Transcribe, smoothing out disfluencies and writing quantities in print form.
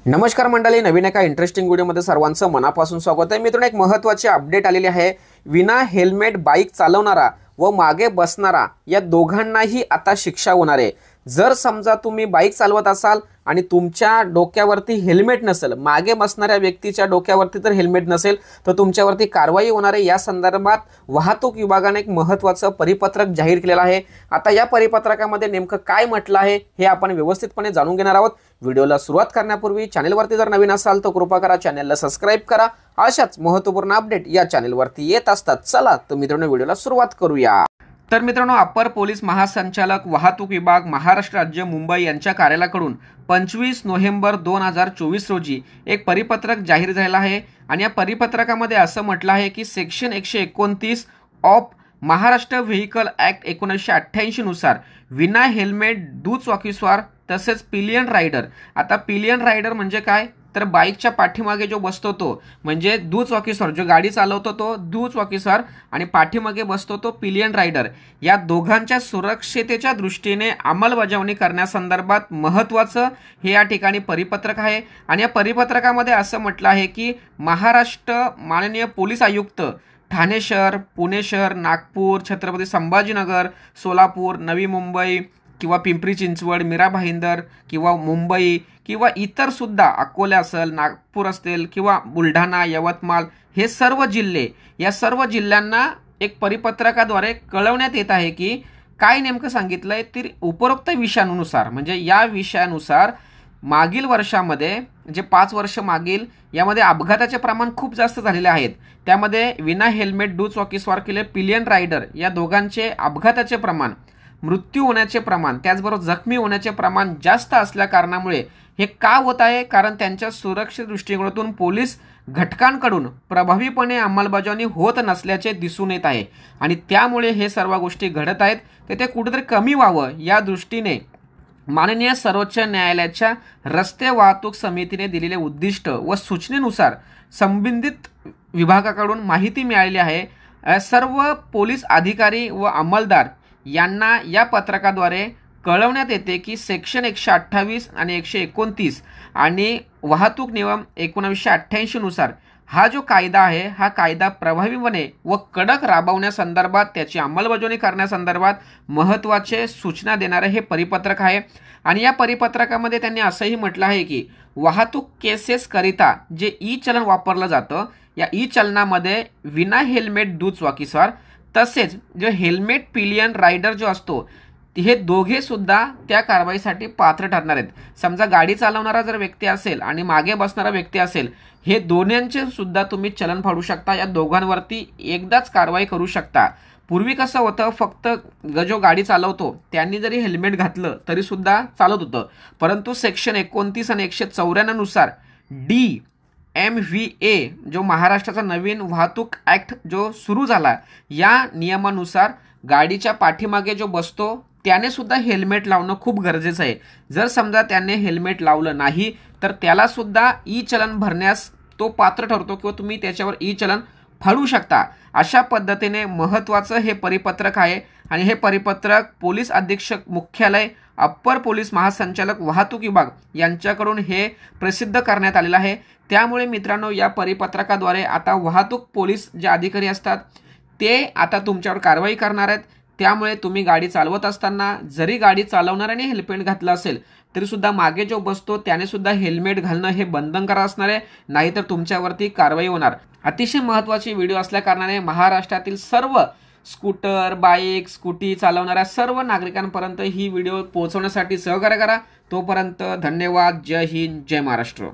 नमस्कार मंडळी, नवीन एका इंटरेस्टिंग व्हिडिओमध्ये सर्वांचं मनापासून स्वागत आहे। मित्रांनो, एक महत्त्वाची अपडेट आलेली आहे। विना हेल्मेट बाईक चालवणारा व मागे बसणारा या दोघांनाही आता शिक्षा होणार आहे। जर समजा तुम्ही बाईक चालवत असाल आणि तुमच्या डोक्यावरती हेल्मेट नसेल, मागे बसणाऱ्या व्यक्तीच्या डोक्यावरती तर हेल्मेट नसेल, तर तुमच्यावरती कारवाई होणार आहे। या संदर्भात वाहतूक विभागाने एक महत्त्वाचं परिपत्रक जाहीर केलेलं आहे। आता या परिपत्रकामध्ये नेमकं काय म्हटलं आहे हे आपण व्यवस्थितपणे जाणून घेणार आहोत। व्हिडिओला सुरुवात करण्यापूर्वी चॅनलवरती जर नवीन असाल तर कृपा करा चॅनलला सबस्क्राइब करा। अशाच महत्त्वपूर्ण अपडेट या चॅनलवरती येत असतात। चला तर मित्रांनो, व्हिडिओला सुरुवात करूया। तर मित्रांनो, अप्पर पोलीस महासंचालक वाहतूक विभाग महाराष्ट्र राज्य मुंबई यांच्या कार्यालयाकडून 25 नोव्हेंबर 2024 रोजी एक परिपत्रक जाहीर झालेलं आहे। आणि या परिपत्रकामध्ये असं म्हटलं आहे की section 129 of Maharashtra vehicle act 1988 नुसार विना हेल्मेट दुचाकीस्वार तसेच पिलियन रायडर। आता पिलियन रायडर म्हणजे काय, तर बाईकच्या पाठीमागे जो बसतो तो म्हणजे दुचाकीस्वार, जो गाडी चालवतो तो दुचाकीस्वार आणि पाठीमागे बसतो तो पिलियन रायडर। या दोघांच्या सुरक्षिततेच्या दृष्टीने अंमलबजावणी करण्यासंदर्भात महत्त्वाचं हे या ठिकाणी परिपत्रक आहे। आणि या परिपत्रकामध्ये असं म्हटलं आहे की महाराष्ट्र माननीय पोलीस आयुक्त ठाणे शहर, पुणे शहर, नागपूर, छत्रपती संभाजीनगर, सोलापूर, नवी मुंबई किंवा पिंपरी चिंचवड, मीरा भाईंदर किंवा मुंबई किंवा इतर सुद्धा अकोले असेल, नागपूर असतील किंवा बुलढाणा, यवतमाळ, हे सर्व जिल्हे, या सर्व जिल्ह्यांना एक परिपत्रकाद्वारे कळवण्यात येत आहे की काय नेमकं सांगितलंय। तर उपरोक्त विषयानुसार म्हणजे या विषयानुसार मागील वर्षामध्ये जे 5 वर्ष मागील यामध्ये अपघाताचे प्रमाण खूप जास्त झालेले आहेत। त्यामध्ये विना हेल्मेट दुचाकीस्वार केले पिलियन रायडर या दोघांचे अपघाताचे प्रमाण, मृत्यू होण्याचे प्रमाण, त्याचबरोबर जखमी होण्याचे प्रमाण जास्त असल्या कारणामुळे हे का होत आहे, कारण त्यांच्या सुरक्षित दृष्टिकोनातून पोलीस घटकांकडून प्रभावीपणे अंमलबजावणी होत नसल्याचे दिसून येत आहे। आणि त्यामुळे हे सर्व गोष्टी घडत आहेत। तर ते कुठेतरी कमी व्हावं या दृष्टीने माननीय सर्वोच्च न्यायालयाच्या रस्ते वाहतूक समितीने दिलेले उद्दिष्ट व सूचनेनुसार संबंधित विभागाकडून माहिती मिळालेली आहे। सर्व पोलीस अधिकारी व अंमलदार यांना या पत्रकाद्वारे कळवण्यात येते की सेक्शन 128 आणि 129 आणि वाहतूक नियम 1988 नुसार हा जो कायदा आहे, हा कायदा प्रभावीपणे व कडक राबवण्यासंदर्भात, त्याची अंमलबजावणी करण्यासंदर्भात महत्त्वाचे सूचना देणारे हे परिपत्रक आहे। आणि या परिपत्रकामध्ये त्यांनी असंही म्हटलं आहे की वाहतूक केसेस करिता जे ई चलन वापरलं जातं, या ई चलनामध्ये विना हेल्मेट दुचाकीस्वार तसेच जो हेल्मेट पिलियन रायडर जो असतो, हे दोघे सुद्धा त्या कारवाईसाठी पात्र ठरणार आहेत। समजा गाडी चालवणारा जर व्यक्ती असेल आणि मागे बसणारा व्यक्ती असेल, हे दोन्यांचे सुद्धा तुम्ही चलन फाडू शकता। या दोघांवरती एकदाच कारवाई करू शकता। पूर्वी कसं होतं, फक्त जो गाडी चालवतो त्यांनी जरी हेल्मेट घातलं तरी सुद्धा चालत होतं, परंतु सेक्शन 29 आणि 194 नुसार DMVA जो महाराष्ट्राचा नवीन वाहतूक ॲक्ट जो सुरू झाला, या नियमानुसार गाडीच्या पाठीमागे जो बसतो त्याने सुद्धा हेल्मेट लावणं खूप गरजेचं आहे। जर समजा त्याने हेल्मेट लावलं नाही तर त्याला सुद्धा ई चलन भरण्यास तो पात्र ठरतो किंवा तुम्ही त्याच्यावर ई चलन फाडू शकता। अशा पद्धतीने महत्त्वाचं हे परिपत्रक आहे। आणि हे परिपत्रक पोलीस अधीक्षक मुख्यालय, अप्पर पोलीस महासंचालक वाहतूक विभाग यांच्याकडून हे प्रसिद्ध करण्यात आलेलं आहे। त्यामुळे मित्रांनो, या परिपत्रकाद्वारे आता वाहतूक पोलीस जे अधिकारी असतात ते आता तुमच्यावर कारवाई करणार आहेत। त्यामुळे तुम्ही गाडी चालवत असताना जरी गाडी चालवणाऱ्याने हेल्मेट घातलं असेल तरी सुद्धा मागे जो बसतो त्याने सुद्धा हेल्मेट घालणं हे बंधनकारक असणार आहे, नाहीतर तुमच्यावरती कारवाई होणार। अतिशय महत्त्वाची व्हिडिओ असल्या कारणाने महाराष्ट्रातील सर्व स्कूटर, बाईक, स्कूटी चालवणाऱ्या सर्व नागरिकांपर्यंत ही व्हिडिओ पोहोचवण्यासाठी सहकार्य करा। तोपर्यंत धन्यवाद। जय हिंद, जय महाराष्ट्र।